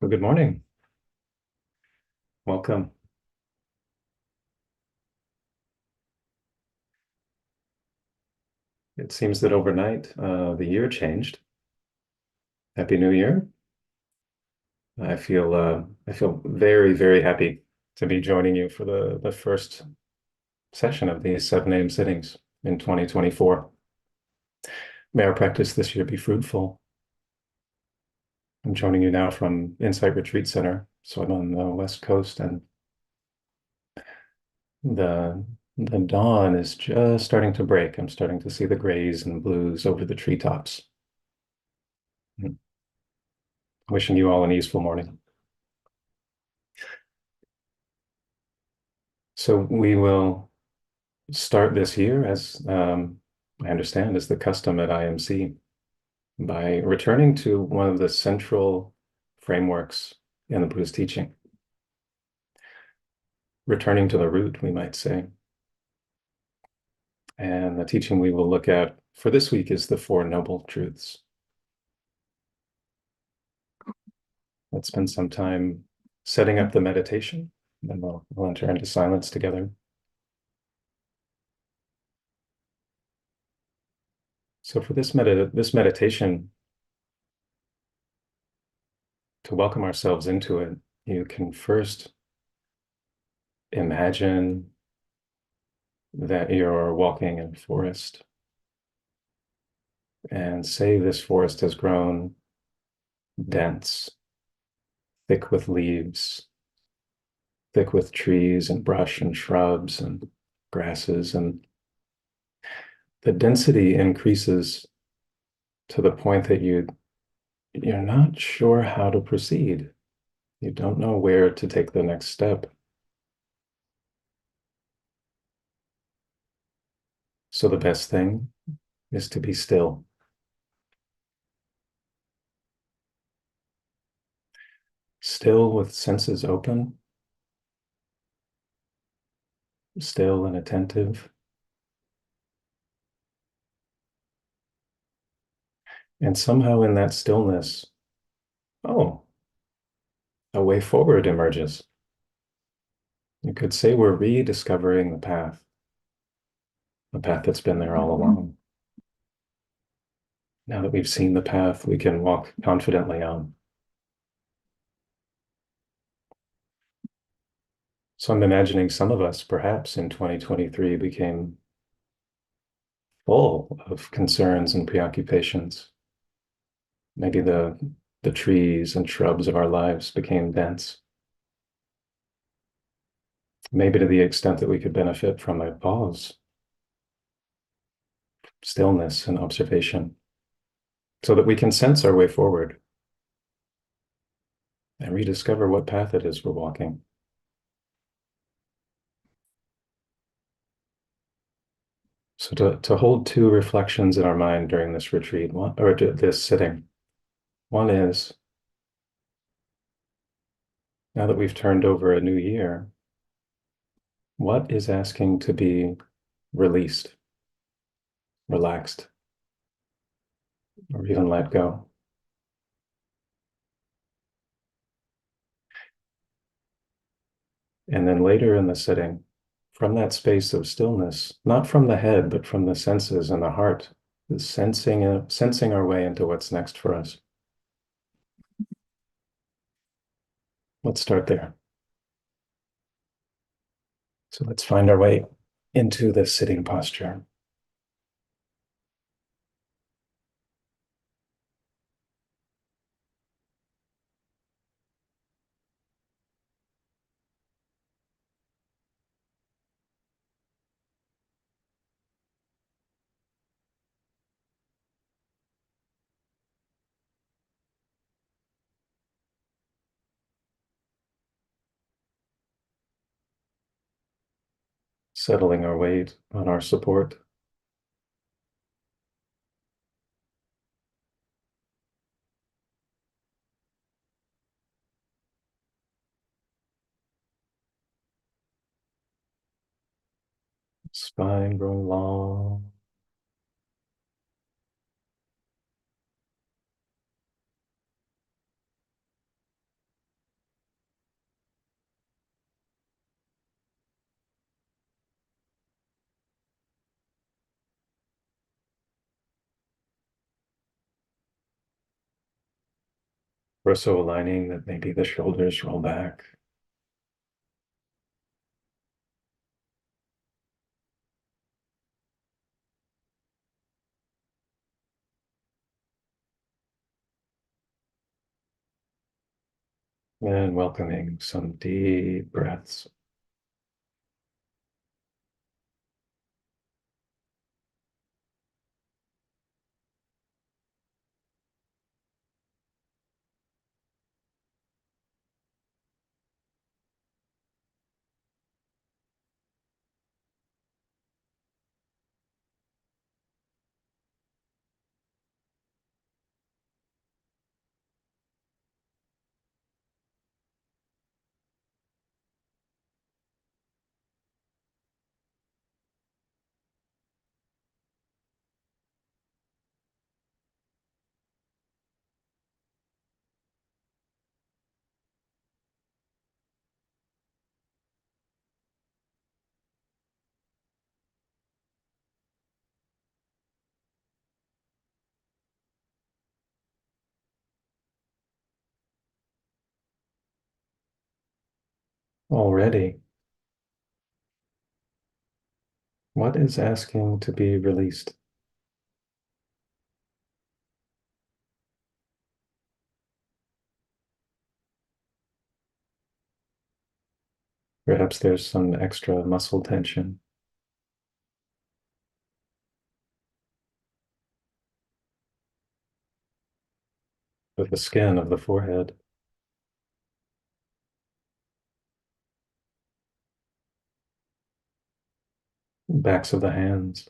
Well, good morning. Welcome. It seems that overnight the year changed. Happy New Year. I feel very, very happy to be joining you for the first session of these 7 a.m. sittings in 2024. May our practice this year be fruitful. I'm joining you now from Insight Retreat Center. So I'm on the West Coast, and the the dawn is just starting to break. I'm starting to see the grays and blues over the treetops. Wishing you all an easeful morning. So we will start this year, as I understand is the custom at IMC, by returning to one of the central frameworks in the Buddhist teaching. Returning to the root, we might say. And the teaching we will look at for this week is the Four Noble Truths. Let's spend some time setting up the meditation, and we'll enter into silence together. So for this meditation, to welcome ourselves into it, you can first imagine that you're walking in a forest, and say this forest has grown dense, thick with leaves, thick with trees and brush and shrubs and grasses, and the density increases to the point that you're not sure how to proceed. You don't know where to take the next step. So the best thing is to be still. Still with senses open, still and attentive. And somehow in that stillness, oh, a way forward emerges. You could say we're rediscovering the path that's been there all along. Now that we've seen the path, we can walk confidently on. So I'm imagining some of us, perhaps in 2023, became full of concerns and preoccupations. Maybe the trees and shrubs of our lives became dense. Maybe to the extent that we could benefit from a pause, stillness and observation, so that we can sense our way forward and rediscover what path it is we're walking. So to hold two reflections in our mind during this retreat, or this sitting. One is, now that we've turned over a new year, what is asking to be released, relaxed, or even let go? And then later in the sitting, from that space of stillness, not from the head, but from the senses and the heart, is sensing our way into what's next for us. Let's start there. So let's find our way into the sitting posture. Settling our weight on our support. Spine growing long. Torso aligning, that maybe the shoulders roll back. And welcoming some deep breaths. Already, what is asking to be released? Perhaps there's some extra muscle tension with the skin of the forehead, backs of the hands.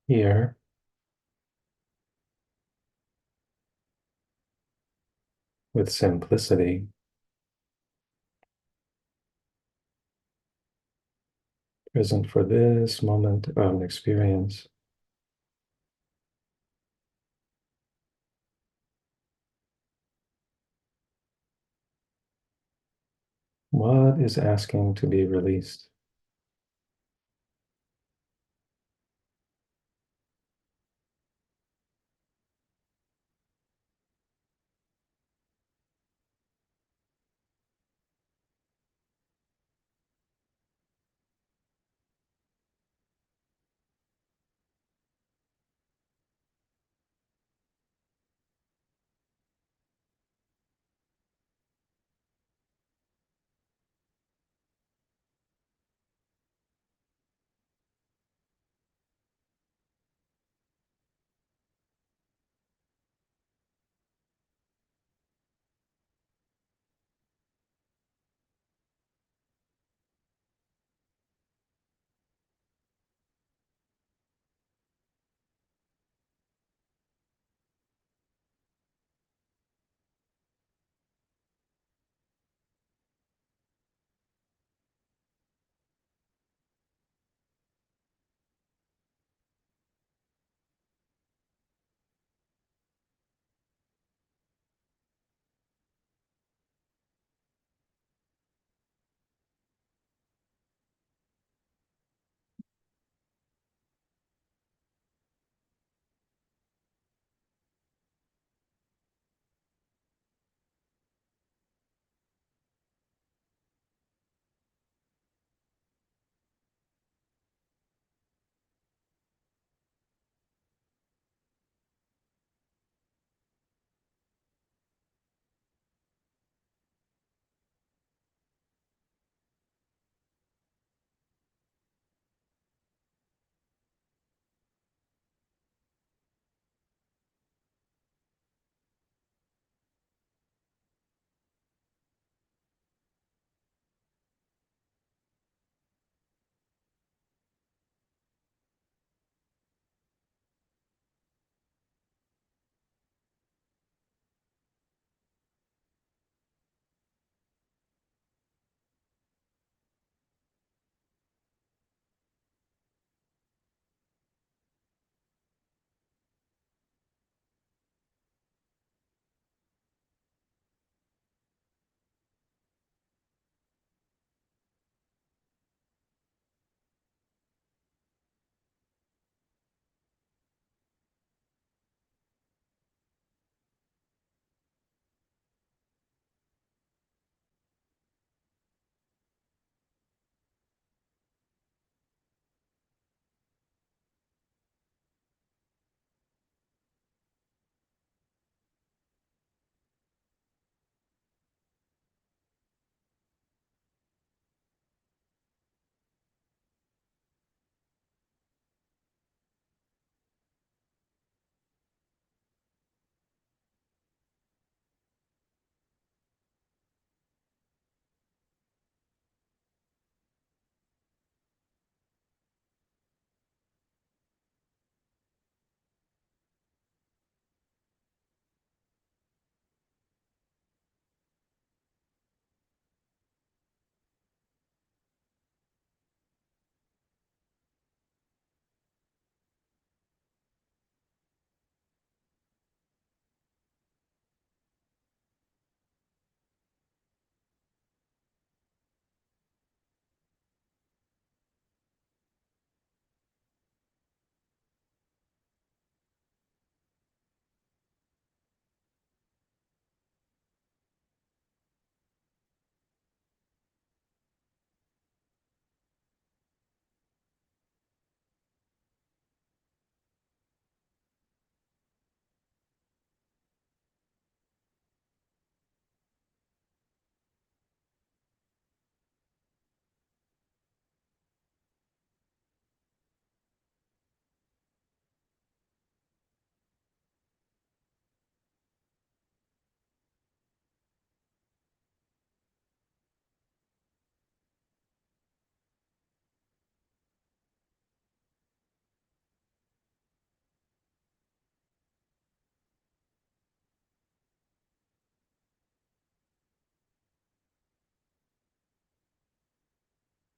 Here, with simplicity, present for this moment of experience. What is asking to be released?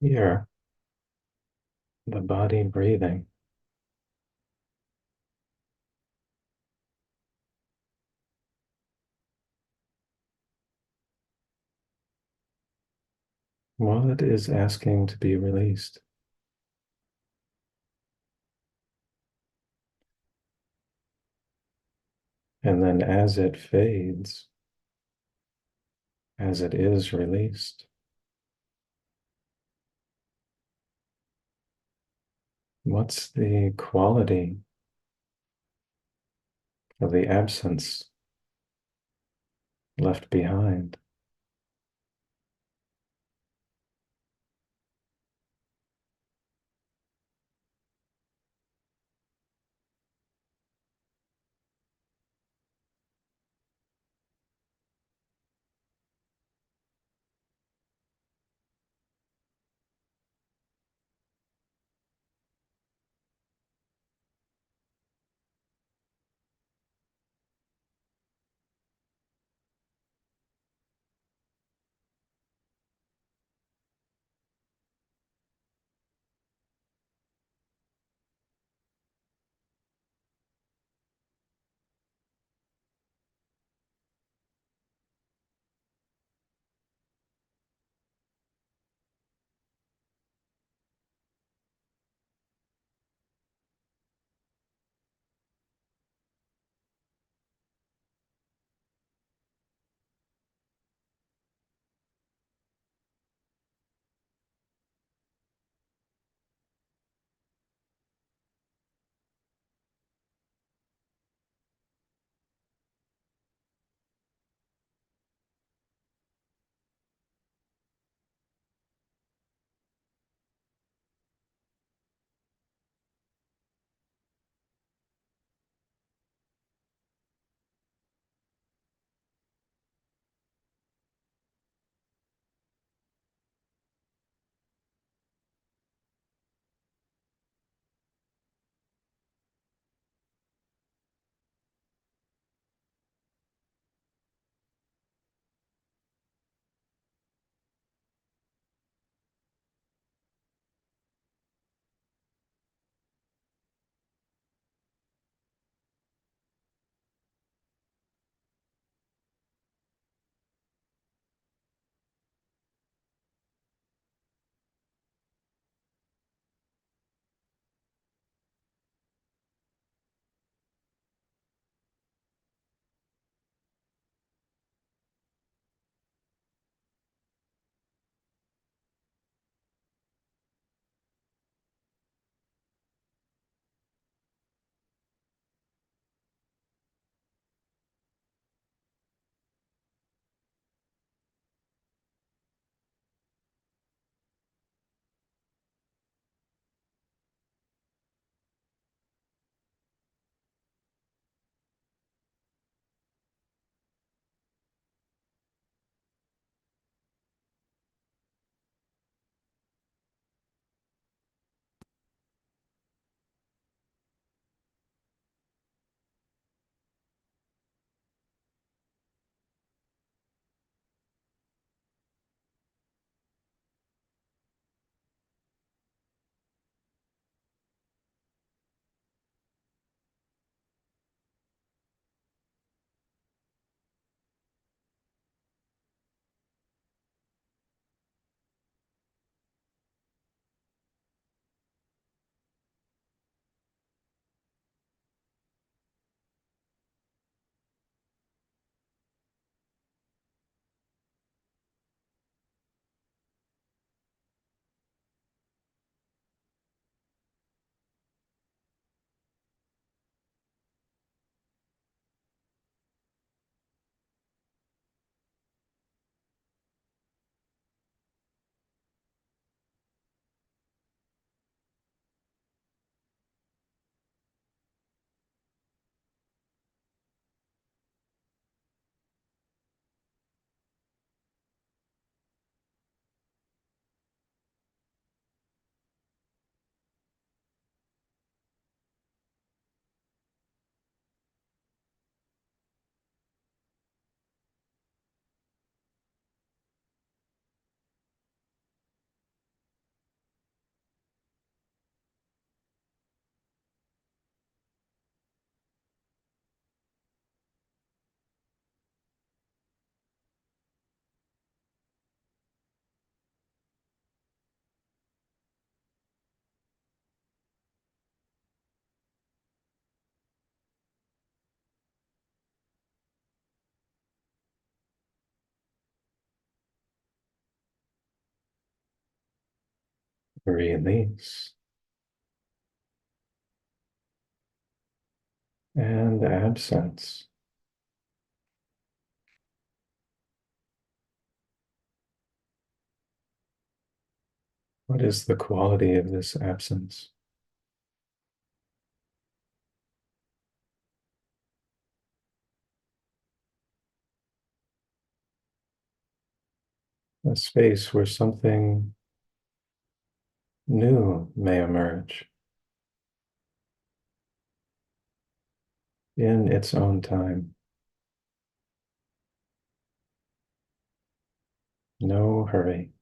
Here, the body breathing. What is asking to be released? And then as it fades, as it is released, what's the quality of the absence left behind? Release. And absence. What is the quality of this absence? A space where something new may emerge in its own time. No hurry.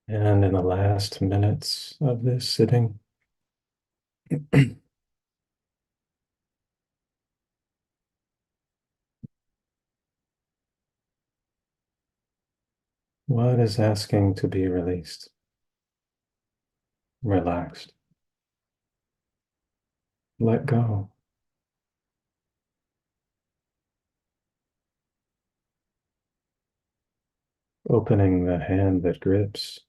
And in the last minutes of this sitting, what is asking to be released, relaxed, let go? Opening the hand that grips,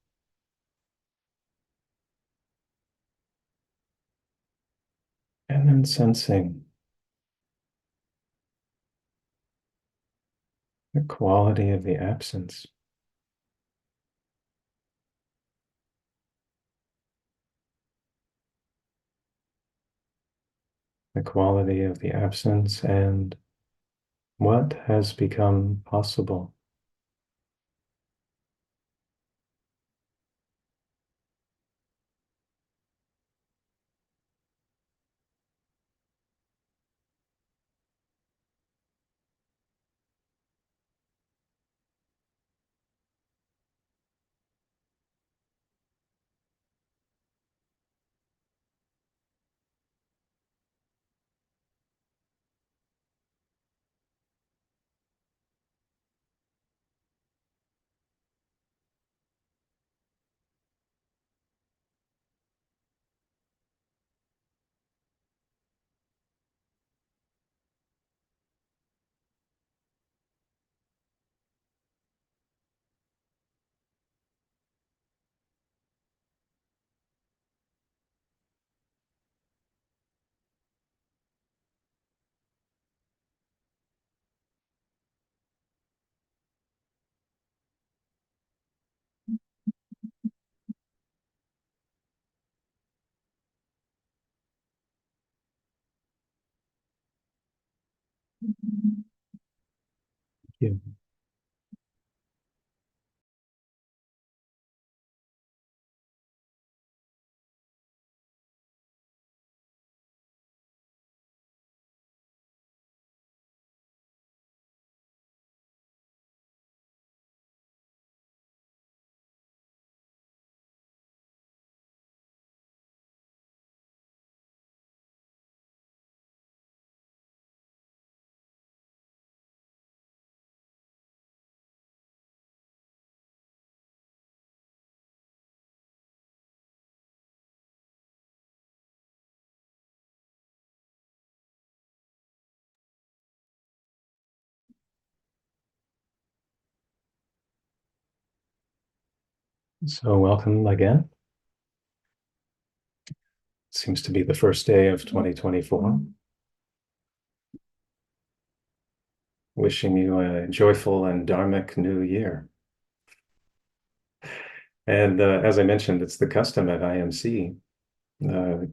and then sensing the quality of the absence. The quality of the absence and what has become possible. Yeah. So welcome again. Seems to be the first day of 2024. Wishing you a joyful and dharmic new year. And as I mentioned, it's the custom at IMC. Uh,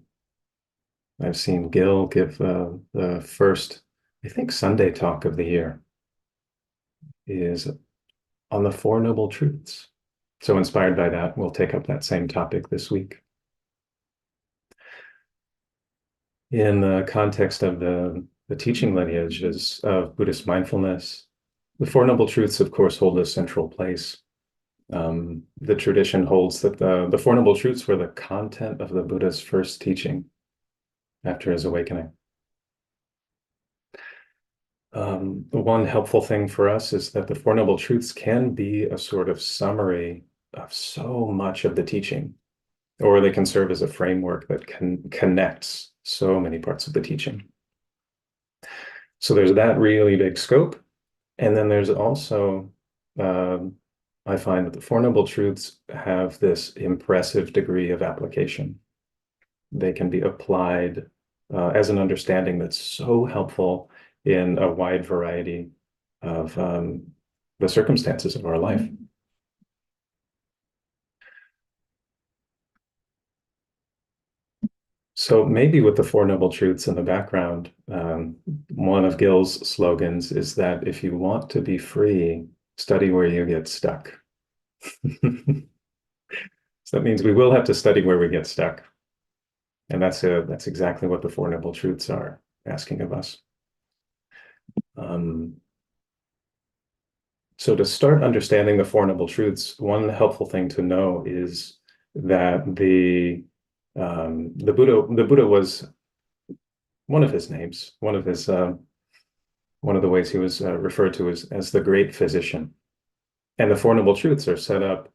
I've seen Gil give the first, I think, Sunday talk of the year is on the Four Noble Truths. So inspired by that, we'll take up that same topic this week. In the context of the teaching lineages of Buddhist mindfulness, the Four Noble Truths, of course, hold a central place. The tradition holds that the Four Noble Truths were the content of the Buddha's first teaching after his awakening. One helpful thing for us is that the Four Noble Truths can be a sort of summary of so much of the teaching, or they can serve as a framework that connects so many parts of the teaching. So there's that really big scope. And then there's also, I find that the Four Noble Truths have this impressive degree of application. They can be applied as an understanding that's so helpful in a wide variety of the circumstances of our life. So maybe with the Four Noble Truths in the background, one of Gil's slogans is that if you want to be free, study where you get stuck. So that means we will have to study where we get stuck. And that's exactly what the Four Noble Truths are asking of us. So to start understanding the Four Noble Truths, one helpful thing to know is that the Buddha was one of his names, one of the ways he was referred to as the great physician. And the Four Noble Truths are set up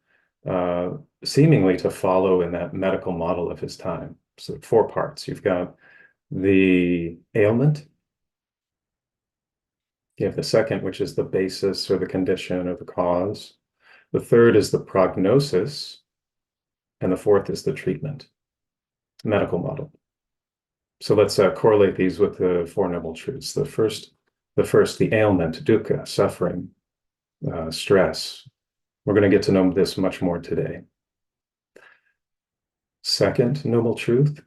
uh, seemingly to follow in that medical model of his time. So four parts. You've got the ailment. You have the second, which is the basis or the condition or the cause. The third is the prognosis. And the fourth is the treatment, medical model. So let's correlate these with the Four Noble Truths. The ailment, dukkha, suffering, stress. We're going to get to know this much more today. Second noble truth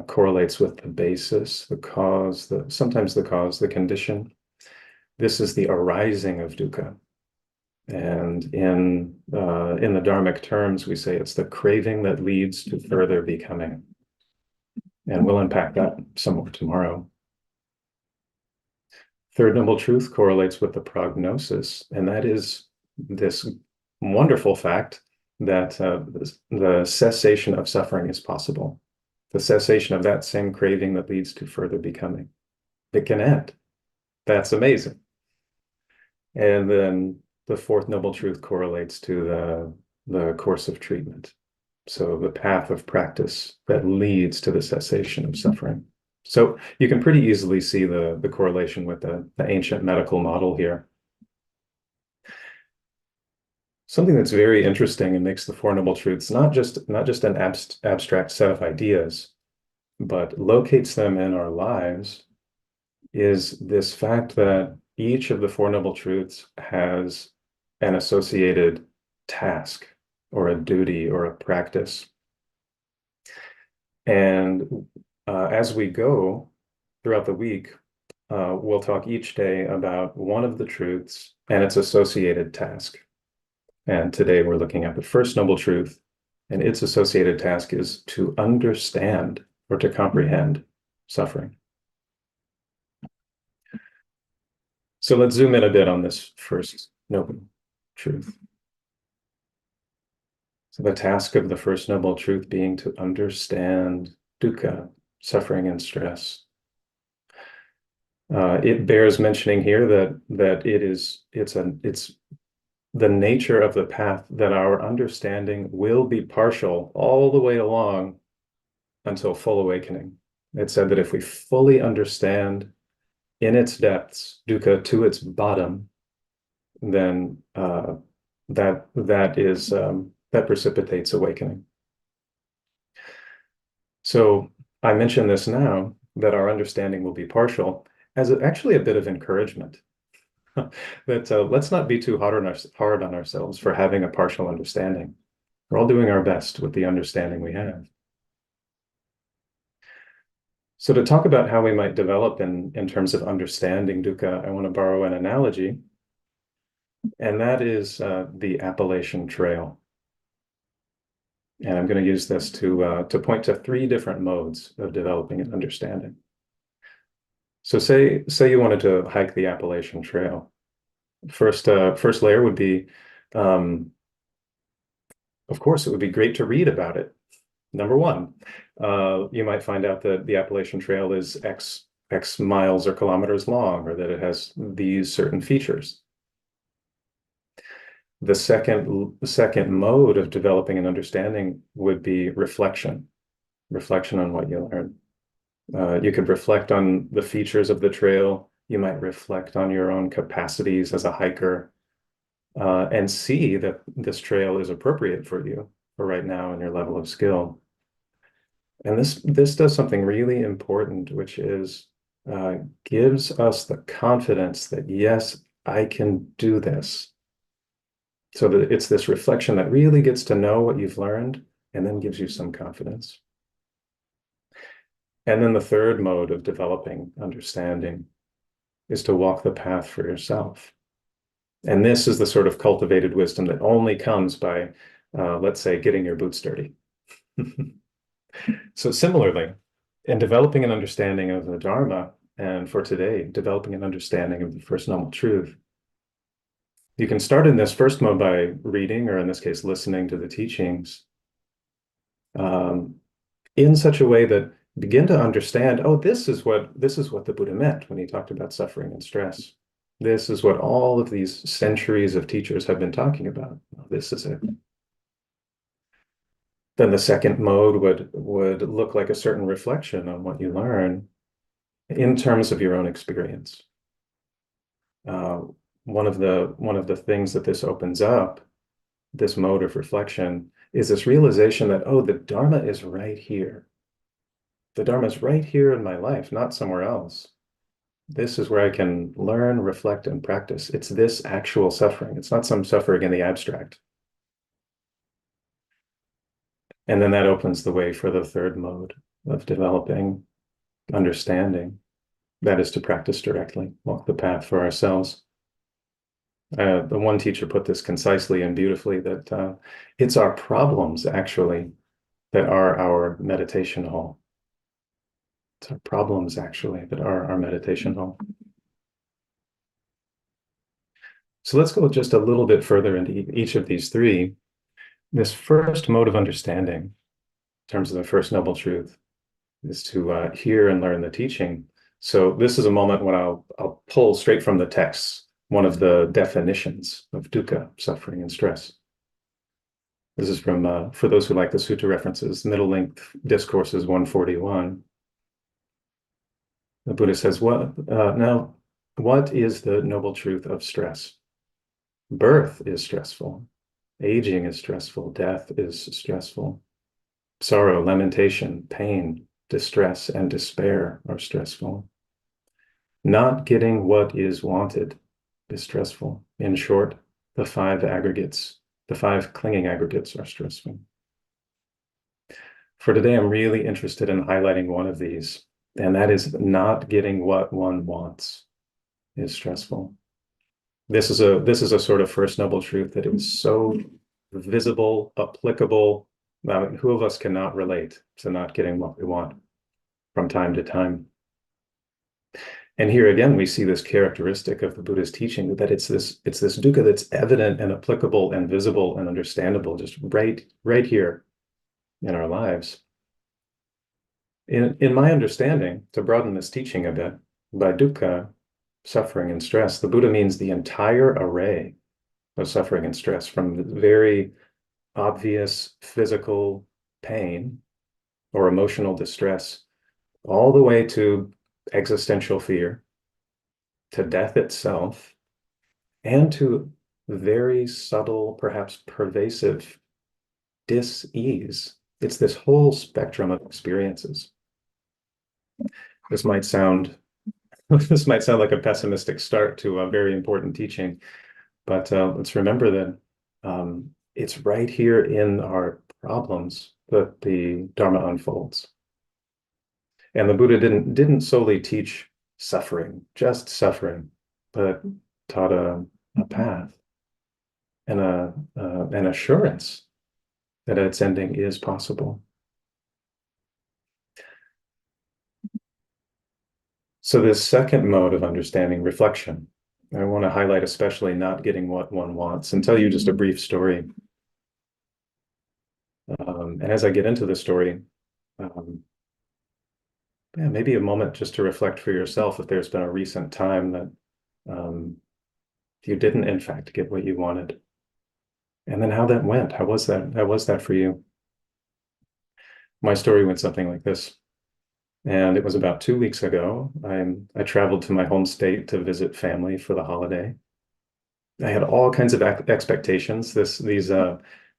correlates with the basis, the cause, sometimes the cause, the condition. This is the arising of dukkha. And in the Dharmic terms, we say it's the craving that leads to further becoming. And we'll unpack that some more tomorrow. Third noble truth correlates with the prognosis, and that is this wonderful fact that the cessation of suffering is possible. The cessation of that same craving that leads to further becoming. It can end. That's amazing. And then the fourth noble truth correlates to the course of treatment. So the path of practice that leads to the cessation of suffering. So you can pretty easily see the correlation with the ancient medical model here. Something that's very interesting and makes the Four Noble Truths not just an abstract set of ideas, but locates them in our lives is this fact that each of the Four Noble Truths has an associated task or a duty or a practice. And as we go throughout the week, we'll talk each day about one of the truths and its associated task. And today we're looking at the first noble truth, and its associated task is to understand or to comprehend suffering. So let's zoom in a bit on this first noble truth. So the task of the first noble truth being to understand dukkha, suffering and stress. It bears mentioning here that it's the nature of the path that our understanding will be partial all the way along until full awakening. It said that if we fully understand in its depths dukkha to its bottom, then that precipitates awakening. So I mention this now that our understanding will be partial as actually a bit of encouragement. That let's not be too hard on ourselves for having a partial understanding. We're all doing our best with the understanding we have. So to talk about how we might develop in terms of understanding dukkha, I want to borrow an analogy, and that is the Appalachian Trail. And I'm going to use this to point to three different modes of developing an understanding. So say you wanted to hike the Appalachian Trail. First layer would be, of course, it would be great to read about it. Number one, you might find out that the Appalachian Trail is X miles or kilometers long, or that it has these certain features. The second mode of developing an understanding would be reflection on what you learn. You could reflect on the features of the trail. You might reflect on your own capacities as a hiker, and see that this trail is appropriate for you for right now and your level of skill. And this does something really important, which is gives us the confidence that, yes, I can do this. So that it's this reflection that really gets to know what you've learned and then gives you some confidence. And then the third mode of developing understanding is to walk the path for yourself. And this is the sort of cultivated wisdom that only comes by, let's say, getting your boots dirty. So similarly, in developing an understanding of the Dharma, and for today, developing an understanding of the First Noble Truth, You can start in this first mode by reading, or in this case, listening to the teachings, in such a way that begin to understand, oh, this is what the Buddha meant when he talked about suffering and stress. This is what all of these centuries of teachers have been talking about. This is it. Then the second mode would look like a certain reflection on what you learn in terms of your own experience. Uh, one of the things that this opens up, this mode of reflection, is this realization that, oh, the Dharma is right here. The Dharma is right here in my life, not somewhere else. This is where I can learn, reflect, and practice. It's this actual suffering. It's not some suffering in the abstract. And then that opens the way for the third mode of developing understanding. That is to practice directly, walk the path for ourselves. The one teacher put this concisely and beautifully, that it's our problems, actually, that are our meditation hall. It's our problems, actually, that are our meditation hall. So let's go just a little bit further into each of these three. This first mode of understanding, in terms of the first noble truth, is to hear and learn the teaching. So this is a moment when I'll pull straight from the text one of the definitions of dukkha, suffering and stress. This is from, for those who like the sutta references, Middle Length Discourses 141. The Buddha says, now, what is the noble truth of stress? Birth is stressful. Aging is stressful. Death is stressful. Sorrow, lamentation, pain, distress, and despair are stressful. Not getting what is wanted is stressful. In short, the five clinging aggregates are stressful. For today, I'm really interested in highlighting one of these, and that is not getting what one wants is stressful. This is a sort of first noble truth that is so visible, applicable. Who of us cannot relate to not getting what we want from time to time? And here again, we see this characteristic of the Buddha's teaching, that it's this dukkha that's evident and applicable and visible and understandable, just right here in our lives. In my understanding, to broaden this teaching a bit, by dukkha, suffering and stress, the Buddha means the entire array of suffering and stress, from the very obvious physical pain or emotional distress, all the way to existential fear, to death itself, and to very subtle, perhaps pervasive dis-ease. It's this whole spectrum of experiences. This might sound like a pessimistic start to a very important teaching, but let's remember that it's right here in our problems that the Dharma unfolds. And the Buddha didn't solely teach suffering, just suffering, but taught a path and an assurance that its ending is possible. So this second mode of understanding, reflection, I want to highlight especially not getting what one wants, and tell you just a brief story. And as I get into the story, maybe a moment just to reflect for yourself if there's been a recent time that you didn't, in fact, get what you wanted. And then how that went. How was that? How was that for you? My story went something like this. And it was about 2 weeks ago. I traveled to my home state to visit family for the holiday. I had all kinds of expectations. These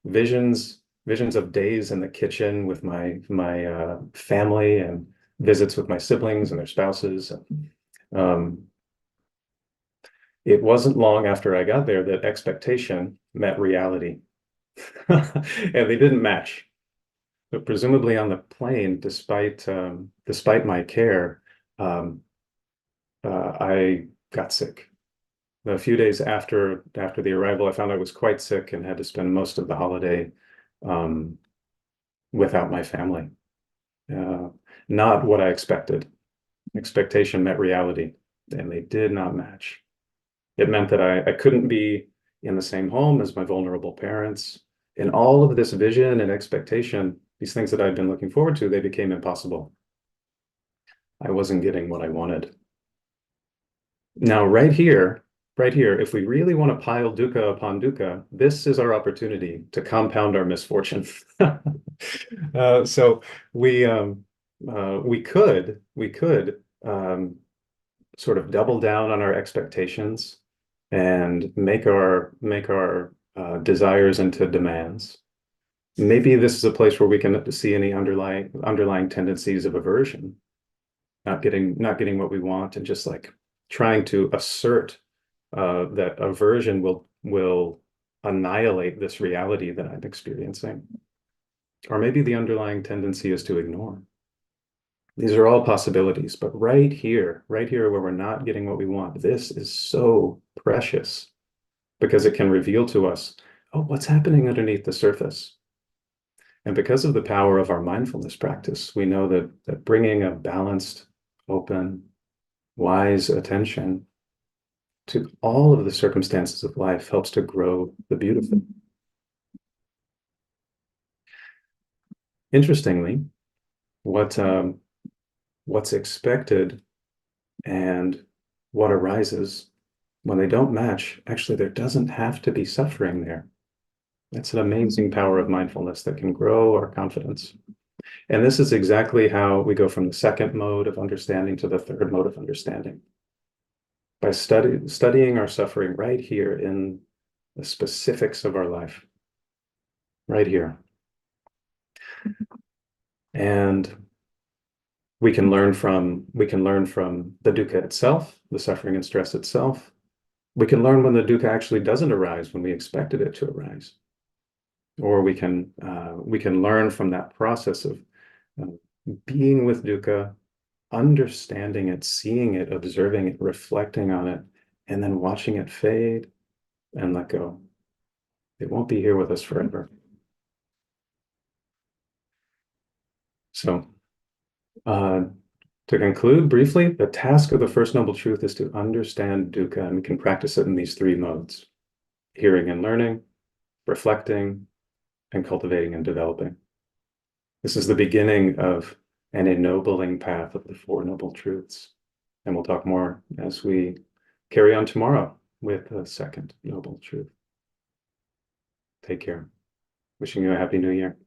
visions of days in the kitchen with my family, and visits with my siblings and their spouses. It wasn't long after I got there that expectation met reality, and they didn't match. But presumably on the plane, despite my care, I got sick. A few days after the arrival, I found I was quite sick and had to spend most of the holiday without my family. Not what I expected. Expectation met reality, and they did not match. It meant that I couldn't be in the same home as my vulnerable parents. And all of this vision and expectation, these things that I'd been looking forward to, they became impossible. I wasn't getting what I wanted. Now, right here, if we really want to pile dukkha upon dukkha, this is our opportunity to compound our misfortune. So we could sort of double down on our expectations and make our desires into demands. Maybe this is a place where we can see any underlying tendencies of aversion, not getting what we want, and just like trying to assert that aversion will annihilate this reality that I'm experiencing. Or maybe the underlying tendency is to ignore. These are all possibilities, but right here where we're not getting what we want, this is so precious because it can reveal to us, oh, what's happening underneath the surface. And because of the power of our mindfulness practice, we know that bringing a balanced, open, wise attention to all of the circumstances of life helps to grow the beautiful. Interestingly, what's expected and what arises when they don't match, actually, there doesn't have to be suffering there. That's an amazing power of mindfulness that can grow our confidence. And this is exactly how we go from the second mode of understanding to the third mode of understanding. By studying our suffering right here in the specifics of our life, right here. And we can learn from the dukkha itself, the suffering and stress itself. We can learn when the dukkha actually doesn't arise when we expected it to arise. Or we can learn from that process of being with dukkha, understanding it, seeing it, observing it, reflecting on it, and then watching it fade and let go. It won't be here with us forever. So, to conclude briefly, the task of the First Noble Truth is to understand dukkha, and we can practice it in these three modes: hearing and learning, reflecting, and cultivating and developing. This is the beginning of an ennobling path of the Four Noble Truths. And we'll talk more as we carry on tomorrow with the second Noble Truth. Take care. Wishing you a happy new year.